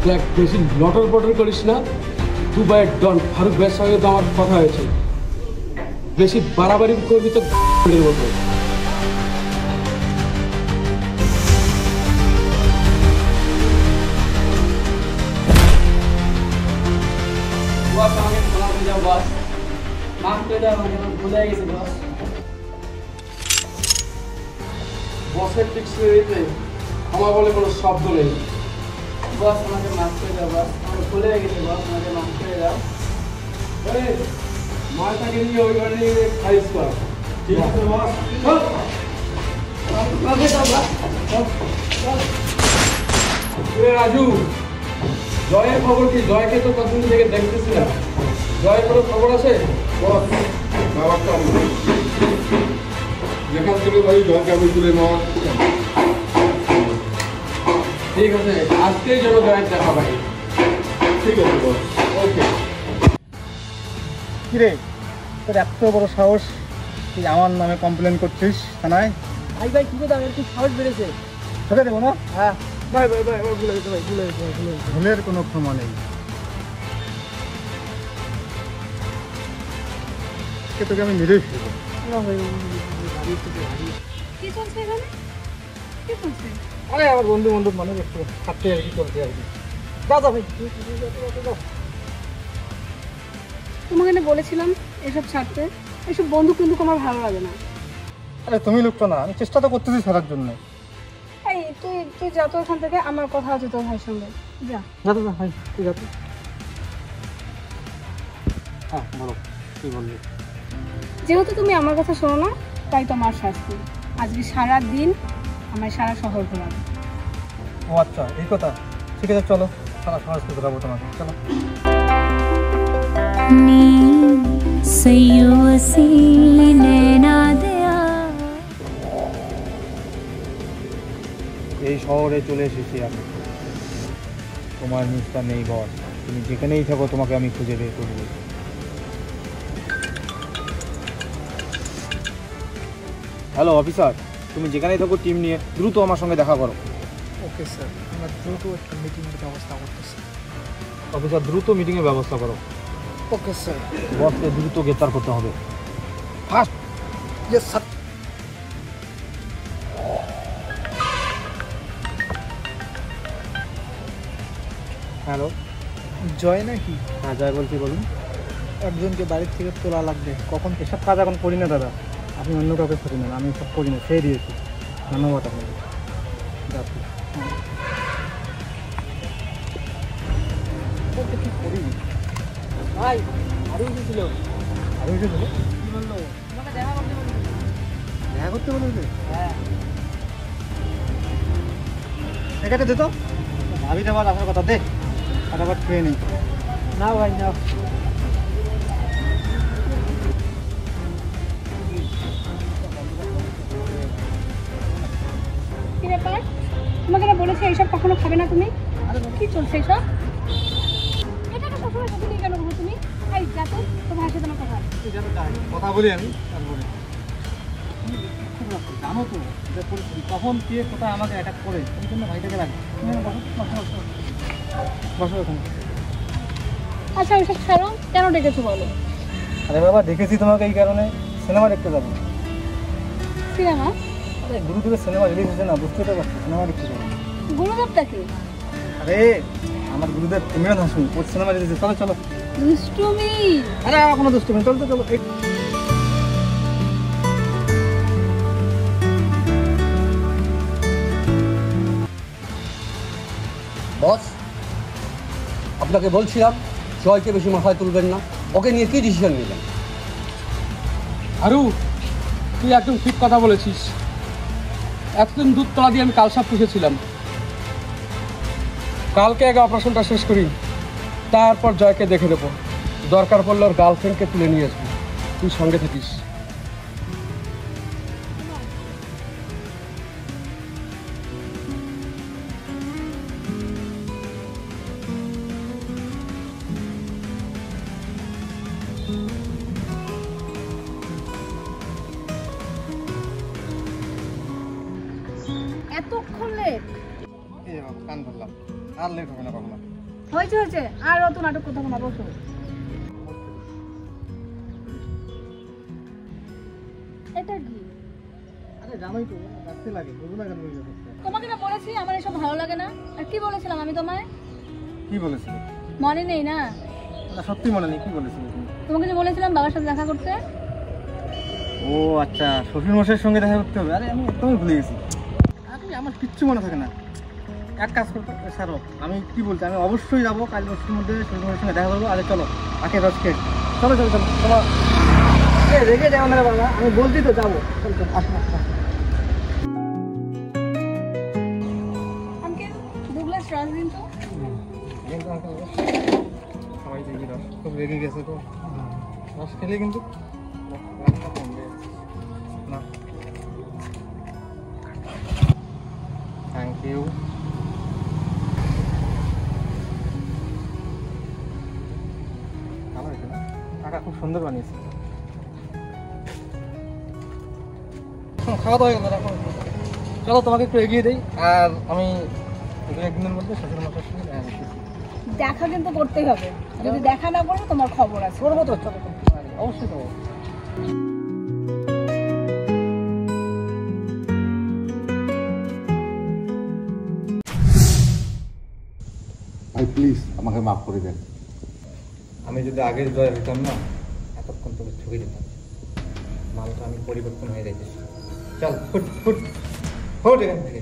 দেখ বেশি লটর পটর করিস না। দুবাইয়ের ডন ফারুক ভাইয়ের সঙ্গে তো আমার কথা হয়েছে, বেশি বাড়াবাড়ি করবি তো মতো। বসের ডিকশনারিতে আমার বলে কোনো শব্দ নেই। বস আমাকে মাফ করে দাও বস, আমার ভুলে গেছে বস, আমাকে মাফ করে দাও। মাটাকে নিয়ে ওই ঘরে নিয়ে খারিজ কর। ঠিক আছে বস। রাজু, জয়ের খবর কি? জয়কে তো কতদিন থেকে দেখতেছি না। জয়ের কোনো খবর আছে? বস ব্যাপারটা যেখান থেকে ভাই জয়কে আমি তুলে নেওয়া। ঠিক আছে, আজকেই যেন জয়ের দেখা পাই। ঠিক আছে বস, ওকে। কিরে, তোর এত বড় সাহস, তুই আমার নামে কমপ্লেন করছিস থানায়? ভাই ভাই ঠিক আছে, একটু সাহস বেড়েছে। ঠকে দেবো না? হ্যাঁ ভাই ভাই ভাই আমার ভুলে গেছে ভাই, ভুলে গেছে ভাই, ভুলে গেছে। ভুলের কোনো ক্ষমা নেই। তোকে আমি মেরেই ফেলবো। না ভাই, কি চলছে এখানে? কি চলছে? আরে আমার বন্ধু বান্ধব মানুষ একটু খাচ্ছে আর কি, চলছে আর কি। দাদা ভাই, তোমাকে না বলেছিলাম এসব ছাড়তে। এসব বন্ধু কিন্তু আমার ভালো লাগে না। আরে তুমি লুকছো না, আমি চেষ্টা তো করতেছি ছাড়ার জন্য। এই তুই তুই যা তো এখান থেকে, আমার কথা আছে তোর ভাইয়ের সঙ্গে, যা। দাদা ভাই ঠিক আছে। হ্যাঁ বলো, কি বললি? যেহেতু তুমি আমার কথা শোনো না, তাই তোমার শাস্তি। আজকে সারা দিন আমার সারা শহর ঘোরাবে। ও আচ্ছা, এই কথা। ঠিক আছে চলো, সারা সমাজকে ঘোরাবো তোমাকে, চলো। এই শহরে চলে এসেছি আমি। তোমার নিষ্ঠা নেই বস, তুমি যেখানেই থাকো তোমাকে আমি খুঁজে বের করব। হ্যালো অফিসার, তুমি যেখানেই থাকো টিম নিয়ে দ্রুত আমার সঙ্গে দেখা করো। ওকে স্যার, আমরা দ্রুত একটা মিটিংয়ের ব্যবস্থা করতেছি। অফিসার দ্রুত মিটিংয়ের ব্যবস্থা করো। Okay sir. বসকে দ্রুত গ্রেপ্তার করতে হবে, ফাস্ট। Yes sir. হ্যালো, জয় নাকি? হ্যাঁ জয় বলছি, বলুন। একজনকে বাড়ির থেকে তোলা লাগবে, কখন? এসব কাজ এখন করি না দাদা, আপনি অন্য কাউকে করি না, আমি সব করি না, ছেড়ে দিয়েছি। ধন্যবাদ আপনাকে। যাচ্ছি। ভাই আরও এসেছিল। আরও এসেছিল? কি বললো? তোমাকে দেখা করতে বললো। দেখা করতে বলেছে? হ্যাঁ। এখানে দে তো, ভাবি যাবার আসার কথা, দে ফটাফট খেয়ে নিই। না ভাই না। কি ব্যাপার? তোমাকে না বলেছি এইসব কখনো খাবে না তুমি? কি চলছে এইসব? এটাকে সবসময় সাথে নিয়ে কেন ঘুরো তুমি? এই যা তো, তোর ভাইয়ের সাথে আমার কথা আছে। কথা বলি আমি, তারপরে জানো তো যে পরিস্থিতি কখন কে কোথায় আমাকে অ্যাটাক করে, এই জন্য ভাইটাকে লাগে। বসো ওখানে। আচ্ছা ওইসব ছাড়ো, কেন ডেকেছো বলো? আরে বাবা, দেখেছি তোমাকে এই কারণে, সিনেমা দেখতে যাবো। সিনেমা? আরে গুরুদেবের সিনেমা রিলিজ হয়েছে না, বুঝতে তো পারছি, সিনেমা দেখতে যাবো। গুরুদেবটা কি? আরে আমার গুরুদেব ইমরান হাসমি, ওর সিনেমা রিলিজ হয়েছে, চলো চলো। দুষ্টুমি। আরে এখনো দুষ্টুমি, চলো তো চলো। বস, আপনাকে বলছিলাম জয়কে বেশি মাথায় তুলবেন না। ওকে নিয়ে কি ডিসিশন নেবেন? আরু, তুই একদম ঠিক কথা বলেছিস। এতদিন দুধ তলা দিয়ে আমি কালসাপ পুষেছিলাম। কালকে আগে অপারেশনটা শেষ করি, তারপর জয়কে দেখে দেবো। দরকার পড়লে ওর গার্লফ্রেন্ডকে তুলে নিয়ে আসবি, তুই সঙ্গে থাকিস। এতক্ষণ লেট? কান ধরলাম, আর লেট হবে না কখনো। হয়েছে হয়েছে, আর অত নাটক কথা না, বসো। এটা কি? আরে জানোই তো রাখতে লাগে, বুঝো না কেন? তোমাকে না বলেছি আমার এসব ভালো লাগে না। আর কি বলেছিলাম আমি তোমায়? কি বলেছিলে? মনে নেই না? সত্যি মনে নেই, কি বলেছিলে তুমি? তোমাকে যে বলেছিলাম বাবার সাথে দেখা করতে। ও আচ্ছা, শ্বশুর মশাইয়ের সঙ্গে দেখা করতে হবে। আরে আমি একদমই ভুলে গেছি। আরে আমার কিচ্ছু মনে থাকে না। এক কাজ করতে ছাড়ো, আমি কি বলছি, আমি অবশ্যই যাবো কাল বছরের মধ্যে শ্বশুর মশাইয়ের সঙ্গে দেখা করবো। আরে চলো আখের রস খেয়ে চলো চলো চলো। তোমার রেখে যাও না বাবা, আমি বলছি তো যাবো। চলো চলো, আসো আসো। আঙ্কেল, 2 গ্লাস রস দিন তো। সবাই দেখি রস খুব রেগে গেছে তো, রস খেলে কিন্তু না। Thank you. ভালো হয়েছে না? কাকা খুব সুন্দর বানিয়েছে। খাওয়া দাওয়া হয়ে গেল, এখন চলো তোমাকে একটু এগিয়ে দিই। আর আমি 2-1 দিনের মধ্যে শ্বশুর মশাইয়ের সঙ্গে দেখা করতেছি। দেখা কিন্তু করতেই হবে, যদি দেখা না করবো তোমার খবর আছে। করবো তো, চলো অবশ্যই করবো। ভাই প্লিজ আমাকে মাফ করে দেন। আমি যদি আগের জয় হইতাম না, এতক্ষণ তোকে ছবি দিতাম। মালটা আমি পরিবর্তন হয়ে যাইতেছি। চল ফুট ফুট ফুট এখান থেকে।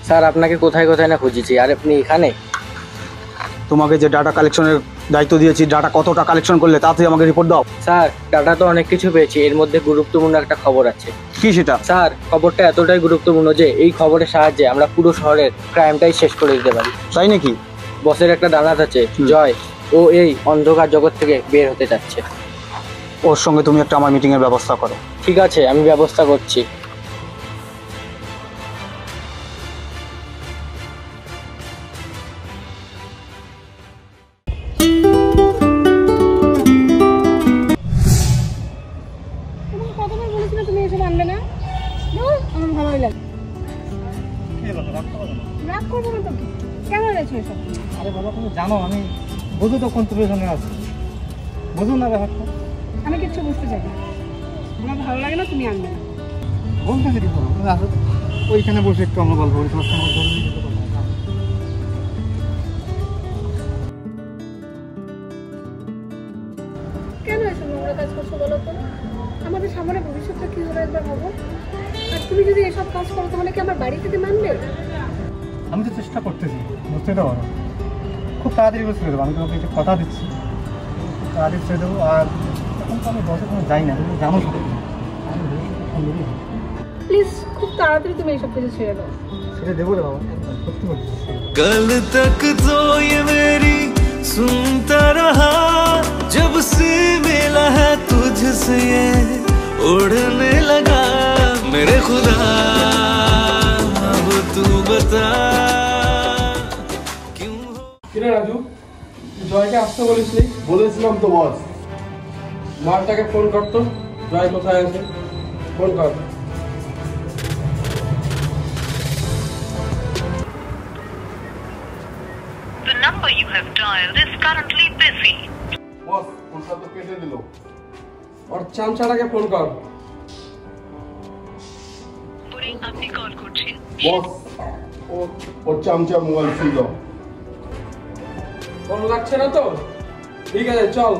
স্যার আপনাকে কোথায় কোথায় না খুঁজেছি, আর আপনি এখানে? তোমাকে যে ডাটা কালেকশনের দায়িত্ব দিয়েছি, ডাটা কতটা কালেকশন করলে তাড়াতাড়ি আমাকে রিপোর্ট দাও। স্যার ডাটা তো অনেক কিছু পেয়েছি, এর মধ্যে গুরুত্বপূর্ণ একটা খবর আছে। কি সেটা? স্যার খবরটা এতটাই গুরুত্বপূর্ণ যে এই খবরের সাহায্যে আমরা পুরো শহরের ক্রাইমটাই শেষ করে দিতে পারি। তাই নাকি? বসের একটা দানাত আছে, জয়, ও এই অন্ধকার জগৎ থেকে বের হতে যাচ্ছে। ওর সঙ্গে তুমি একটা আমার মিটিং এর ব্যবস্থা করো। ঠিক আছে, আমি ব্যবস্থা করছি। তোমাকে কতবার বলেছিল তুমি এসব আনবে না? ধুর, আমার ভালোই লাগে। রাগ করবো না তো কি? কেন এনেছো এসব? আরে বাবা তুমি জানো আমি বুঝো তো কন্ট্রিবিউশনে আছি, বুঝো না ব্যাপারটা। আমি কিচ্ছু বুঝতে চাই না, আমার ভালো লাগে না, তুমি আনবে না। বলতে যদি বলো তুমি আসো ওইখানে বসে একটু আমরা গল্প করি, তোমার সঙ্গে ধরে নিয়ে যেতে পারবো না। কেন এসব নোংরা কাজ করছো বলো তো? আমাদের সামনে ভবিষ্যৎটা কি হবে একবার ভাবো। আর তুমি যদি এসব কাজ করো তাহলে কি আমার বাড়ি থেকে মানবে? আমি তো চেষ্টা করতেছি, বুঝতে তো পারো। খুব তাড়াতাড়ি করে ছেড়ে দেবো, আমি তোমাকে একটা কথা দিচ্ছি, খুব তাড়াতাড়ি ছেড়ে দেবো। আর এখন তো আমি বসে কোনো যাই না, তুমি জানো সব সুন্দরই প্লিজ খুব তাড়াতাড়ি তুমি এসব কিছু ছেড়ে দাও। ছেড়ে দেবো রে বাবা, সত্যি বলছি। कल तक तो ये मेरी सुनता रहा, जब से मिला है तुझसे ये उड़ने लगा। मेरे खुदा अब तू बता क्यों কিরে রাজু, জয়কে আসতে বলিসনি? বলেছিলাম তো বস। মালটাকে ফোন করতো, জয় কোথায় আছে, ফোন কর। The number you have dialed is currently busy. বস ফোনটা তো কেটে দিল। ওর চামচাটাকে ফোন কর। পরে আপনি কল করছেন। বস ওর চামচা মোবাইল ছিল। ফোন লাগছে না তো? ঠিক আছে চল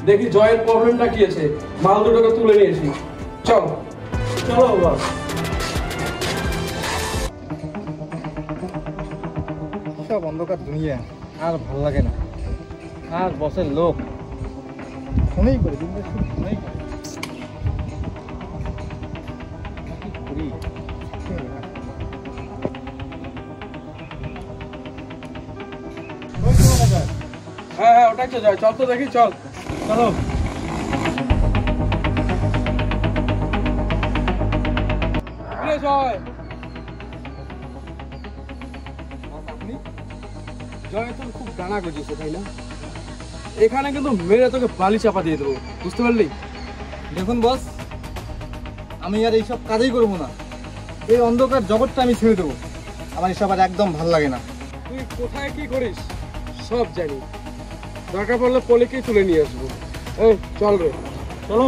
দেখি জয়ের প্রবলেমটা কি আছে, মাল দুটোকে তুলে নিয়েছি। চল চলো বস। সব অন্ধকার দুনিয়া, আর ভালো লাগে না। আর বসের লোক ফোনেই করে, দিনটা শুধু ফোনেই করে। কি করি? হ্যাঁ হ্যাঁ ওটাই তো জয়, চল তো দেখি, চল চলো। জয়। জয় তোর খুব ডানা গজিয়েছে তাই না? এখানে কিন্তু মেরে তোকে বালি চাপা দিয়ে দেবো, বুঝতে পারলি? দেখুন বস, আমি আর এইসব কাজই করবো না। এই অন্ধকার জগৎটা আমি ছেড়ে দেবো। আমার এসব আর একদম ভালো লাগে না। তুই কোথায় কি করিস সব জানি, দরকার পড়লে পলিকেই তুলে নিয়ে আসবো। এই চল রে, চলো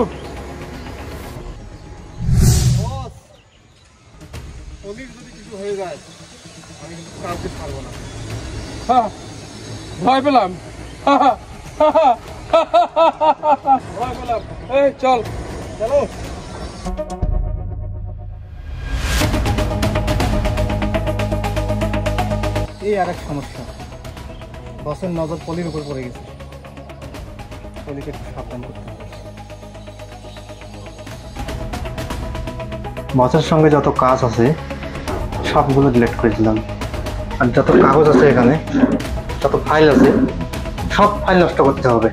বস, পুলিশ যদি কিছু হয়ে যায় আমি কিন্তু কাউকে ছাড়বো না। হ্যাঁ ভয় পেলাম, ভয় পেলাম। এই চল চলো। এই আর এক সমস্যা, বসের নজর পলির উপর পড়ে গেছে। পলিকে একটু সাবধান করতে হবে। বসের সঙ্গে যত কাজ আছে সবগুলো ডিলিট করে দিলাম, আর যত কাগজ আছে এখানে, যত ফাইল আছে সব ফাইল নষ্ট করতে হবে।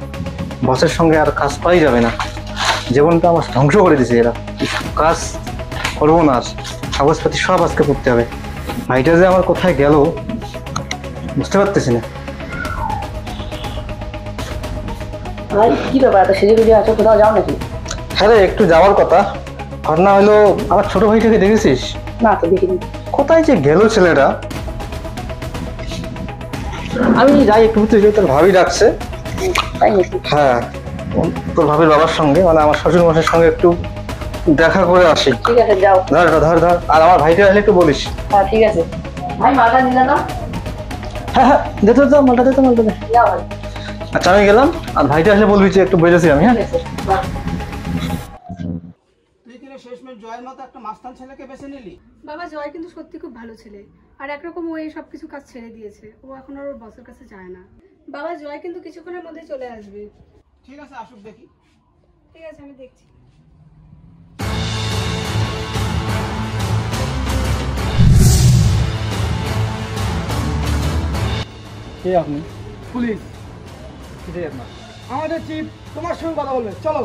বসের সঙ্গে আর কাজ করাই যাবে না, জীবনটা আমার ধ্বংস করে দিছে এরা। এসব কাজ করবো না, আর কাগজপাতি সব আজকে করতে হবে। ভাইটা যে আমার কোথায় গেল বুঝতে পারতেছি না। ভাই কি ব্যাপার, এত সেজে গুজে আছো, কোথাও যাও নাকি? হ্যাঁ রে, একটু যাওয়ার কথা। ঘটনা হলো, আমার ছোট ভাইটাকে দেখেছিস? না তো দেখিনি। কোথায় যে গেল ছেলেটা? আমি যাই একটু বুঝতে, তোর ভাবি ডাকছে। তাই নাকি? হ্যাঁ, তোর ভাবির বাবার সঙ্গে, মানে আমার শ্বশুর মশাইয়ের সঙ্গে একটু দেখা করে আসি। ঠিক আছে যাও। ধর ধর ধর, আর আমার ভাইটা আসলে একটু বলিস। হ্যাঁ ঠিক আছে। ভাই মালটা নিলে না? হ্যাঁ হ্যাঁ, যেতে তো মালটা দে, তো মালটা দে। যাও ভাই। আচ্ছা আমি গেলাম, আর ভাইটা আসলে বলবি যে একটু বেজেছি আমি। হ্যাঁ ঠিক আছে বাহ। তুই কিনা শেষমেশ জয়ের মতো একটা মাস্তান ছেলেকে বেছে নিলি। বাবা জয় কিন্তু সত্যি খুব ভালো ছেলে, আর একরকম ও এই সব কিছু কাজ ছেড়ে দিয়েছে। ও এখন আর ওর বসের কাছে যায় না। বাবা জয় কিন্তু কিছুক্ষণের মধ্যে চলে আসবে। ঠিক আছে, আসুক দেখি। ঠিক আছে আমি দেখছি। কে আপনি? পুলিশ। সেটাই আপনার? আমাদের চিফ তোমার সঙ্গে কথা বলবে, চলো।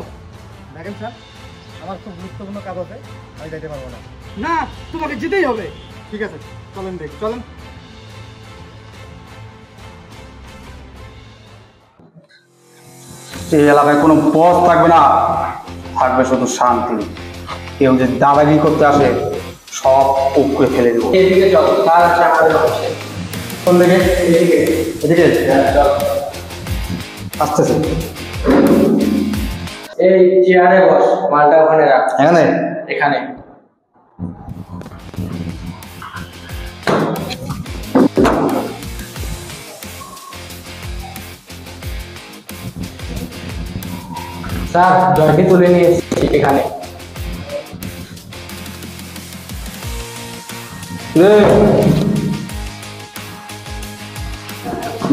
দেখেন স্যার, আমার খুব গুরুত্বপূর্ণ কাজ আছে, আমি যাইতে পারবো না। না, তোমাকে যেতেই হবে। ঠিক আছে চলেন দেখি, চলেন। এই এলাকায় কোনো পথ থাকবে না, থাকবে শুধু শান্তি। কেউ যে দাদাগিরি করতে আসে সব উপরে ফেলে দেবো। এদিকে চল, তার আছে আমাদের অফিসে। কোন দিকে? এদিকে। এদিকে চল। আসতেছে। এই চেয়ারে বস, মালটা ওখানে রাখ। এখানে? এখানে। স্যার জয়কে তুলে নিয়ে এসেছি এখানে।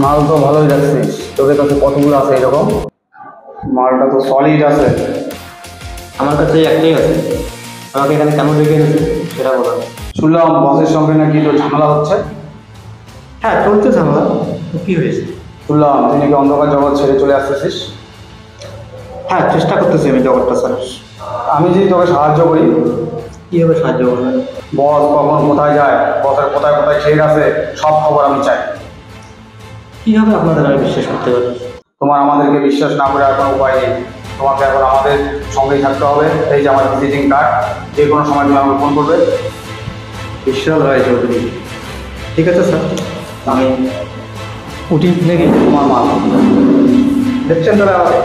মাল তো ভালোই যাচ্ছিস, তোদের কাছে কতগুলো আছে এরকম? মালটা তো সলিড আছে। আমার কাছে একটাই আছে। আমাকে এখানে কেন রেখে এনেছে সেটা বলো। শুনলাম বসের সঙ্গে নাকি তো ঝামেলা হচ্ছে। হ্যাঁ চলছে ঝামেলা, কি হয়েছে? শুনলাম তুই নাকি অন্ধকার জগৎ ছেড়ে চলে আসতেছিস। হ্যাঁ চেষ্টা করতেছি আমি জগৎটা স্যার। আমি যদি তোকে সাহায্য করি, কীভাবে সাহায্য করবেন? বস কখন কোথায় যায়, বসের কোথায় কোথায় ঠিক আছে, সব খবর আমি চাই। কীভাবে আপনাদের আমি বিশ্বাস করতে পারি? তোমার আমাদেরকে বিশ্বাস না করে আর কোনো উপায় নেই। তোমাকে এখন আমাদের সঙ্গেই থাকতে হবে। এই যে আমার ভিজিটিং কার্ড, যে কোনো সময় তুমি আমাকে ফোন করবে। বিশাল রায় চৌধুরী। ঠিক আছে স্যার, আমি উঠি নাকি? তোমার মাল দেখছেন তাহলে আমাকে।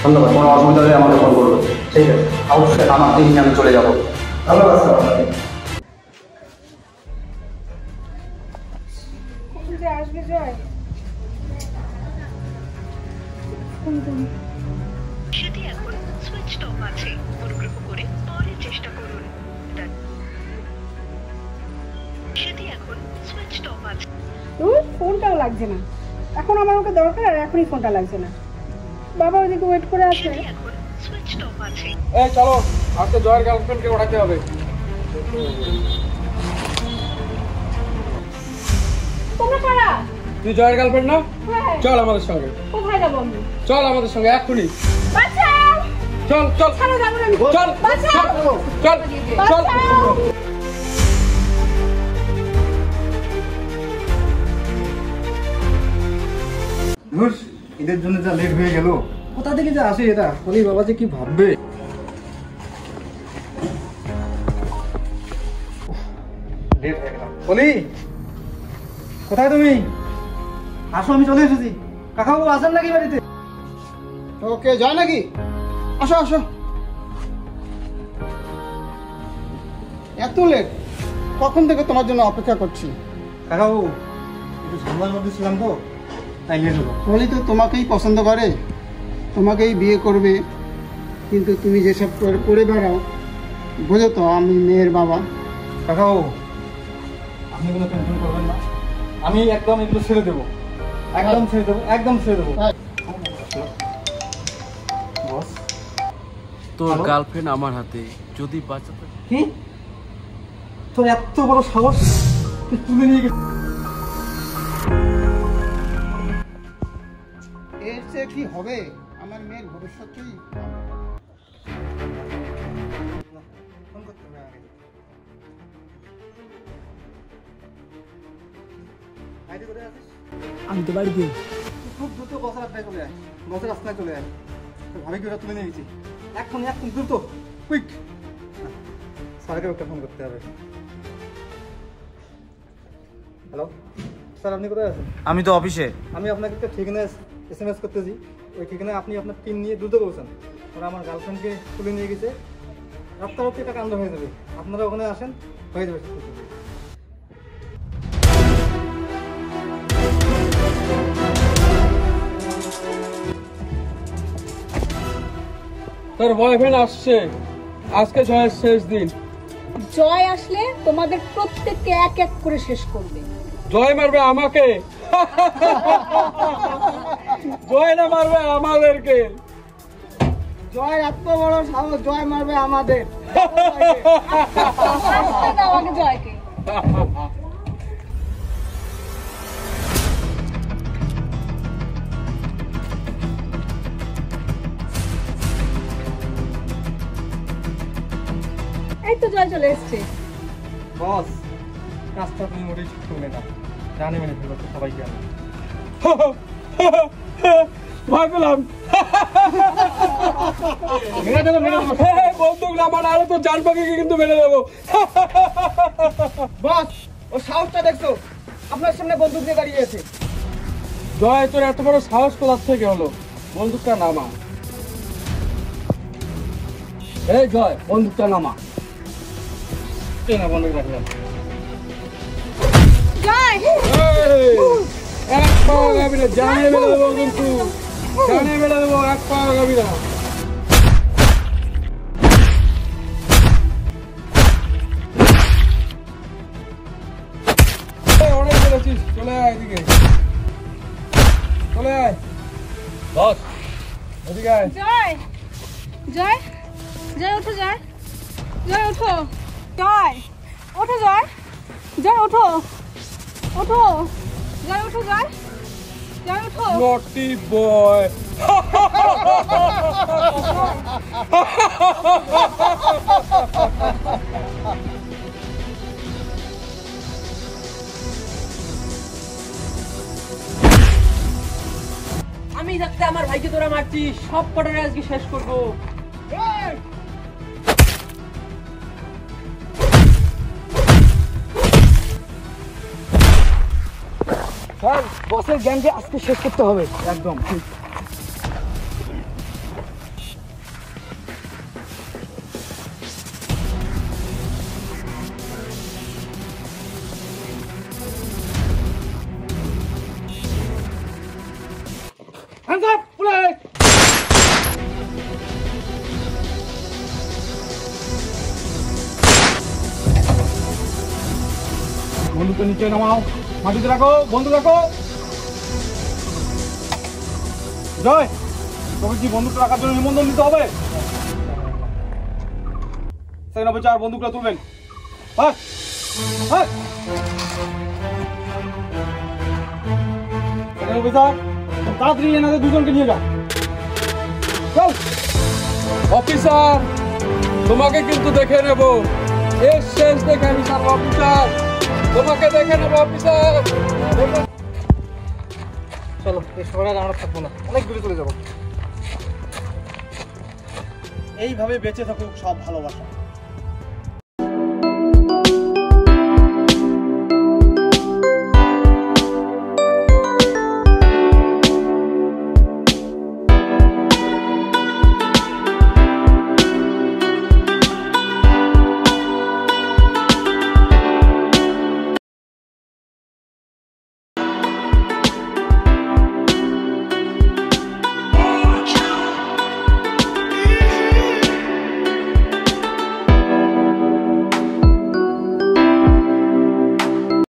ধন্যবাদ। কোনো অসুবিধা হলে আমাকে ফোন করবে। ঠিক আছে, অবশ্যই আমার দিন নিয়ে আমি চলে যাবো। ধন্যবাদ স্যার। কখন যে আসবে জয়? সেটি এখন সুইচড অফ আছে, অনুগ্রহ করে পরে চেষ্টা করুন। সেটি এখন সুইচড অফ আছে। ফোনটাও লাগছে না। এখন আমার ওকে দরকার, আর এখনই ফোনটা লাগছে না। বাবা ওইদিকে ওয়েট করে আছে। সেটি এখন সুইচড অফ আছে। এই চলো, আজকে জয়ের গার্লফ্রেন্ডকে ওঠাতে হবে। তোমরা কারা? তুই জয়ের গার্লফ্রেন্ড না? হ্যাঁ। চল আমাদের সঙ্গে, কোথায় যাবো আমি? চল আমাদের সঙ্গে এক্ষুনি। বাঁচাও! চল চল ছাড়ো, যাবো না আমি। চল বাঁচাও। চল চল বাঁচাও। ধুস, এদের জন্য যা লেট হয়ে গেল, কোথা থেকে যে আসে এটা, বলি বাবা যে কি ভাববে। লেট হয়ে গেল। বলি, কোথায় তুমি? আসো, আমি চলে এসেছি। কাকাবাবু আসেন নাকি বাড়িতে? ওকে, যায় নাকি? আসো আসো। এত লেট? কখন থেকে তোমার জন্য অপেক্ষা করছি। কাকাবাবু, একটু ঝামেলার মধ্যে ছিলাম তো, তাই লেট হলো। বলি তো তোমাকেই পছন্দ করে, তোমাকেই বিয়ে করবে, কিন্তু তুমি যেসব করে বেড়াও, বোঝো তো আমি মেয়ের বাবা। কাকাবাবু, আপনি কোনো টেনশন করবেন না, আমি একদম এগুলো ছেড়ে দেবো, একদম ছেড়ে দেবো, একদম ছেড়ে দেবো। বস, তোর গার্লফ্রেন্ড আমার হাতে, যদি বাঁচাতে। কি তোর এত বড় সাহস, তুই তুলে নিয়ে গেছিস? এর চেয়ে কি হবে? আমার মেয়ের ভবিষ্যৎই ফোন করতে হবে আগে। আইডি কোথায় আছিস? আমি তো বাড়িতে। খুব দ্রুত বসের রাস্তায় চলে আয়, বসের রাস্তায় চলে আয়। ভাবিকে ওটা তুলে নিয়ে গেছি, এখন দ্রুত, কুইক। স্যারকে একটা ফোন করতে হবে। হ্যালো স্যার, আপনি কোথায় আছেন? আমি তো অফিসে। আমি আপনাকে একটা ঠিকানা SMS করতেছি, ওই ঠিকানায় আপনি আপনার টিম নিয়ে দ্রুত পৌঁছান। ওরা আমার গার্লফ্রেন্ডকে তুলে নিয়ে গেছে, রাস্তাঘাটে এটা কাণ্ড হয়ে যাবে। আপনারা ওখানে আসেন, হয়ে যাবে। তোর বয়ফ্রেন্ড আসছে, আজকে জয়ের শেষ দিন। জয় আসলে তোমাদের প্রত্যেককে এক এক করে শেষ করবে। জয় মারবে আমাকে, জয় না মারবে আমাদেরকে। জয় এত বড় সাহস, জয় মারবে আমাদের। শাস্তি দাও আগে জয়কে। এই তো জয় চলে এসছে। বস, কাজটা তুমি মোটেই ঠিক করলে না, জানে মেনে ফেলো তো সবাইকে। আমি ভয় পেলাম। বন্দুক নামান, আরো তো জান পাখিকে কিন্তু মেরে দেবো। বস, ও সাহসটা দেখছো? আপনার সামনে বন্দুক নিয়ে দাঁড়িয়ে আছে। জয়, তোর এত বড় সাহস কোথা থেকে হলো? বন্দুকটা নামা। এই জয়, বন্দুকটা নামা। বন্দুক রাখলাম। জয়, এক পাওয়া যাবি না, জানিয়ে মেরে দেবো কিন্তু, জানিয়ে মেরে দেবো, এক পাওয়া যাবি না। অনেক বেড়েছিস, চলে আয় এদিকে, চলে আয়। বস, এদিকে আয়। জয়, জয়, জয় ওঠো, জয়, জয় ওঠো, জয় ওঠো, জয়, জয় ওঠো, ওঠো, জয় ওঠো, জয়, জয় ওঠো। নটি বয়। আমি থাকতে আমার ভাইকে তোরা মারছিস, সব কটারে আজকে শেষ করবো। স্যার, বসের গ্যাংকে আজকে শেষ করতে হবে। একদম ঠিক। বন্দুকটা নিচে নামাও, মাটিতে রাখো, বন্দুক রাখো। জয়, তোকে কি বন্দুকটা রাখার জন্য নিবন্ধন দিতে হবে? সেকেন্ড অফিসার, বন্দুকটা তুলবেন। সেকেন্ড অফিসার, তাড়াতাড়ি এনাদের দুজনকে নিয়ে যাও। চল। অফিসার, তোমাকে কিন্তু দেখে নেব, এর শেষ দেখে আমি ছাড়বো অফিসার, তোমাকে দেখে নেব অফিসার। চলো এই শহরে আর আমরা থাকবো না, অনেক দূরে চলে যাবো। এইভাবে বেঁচে থাকুক সব ভালোবাসা।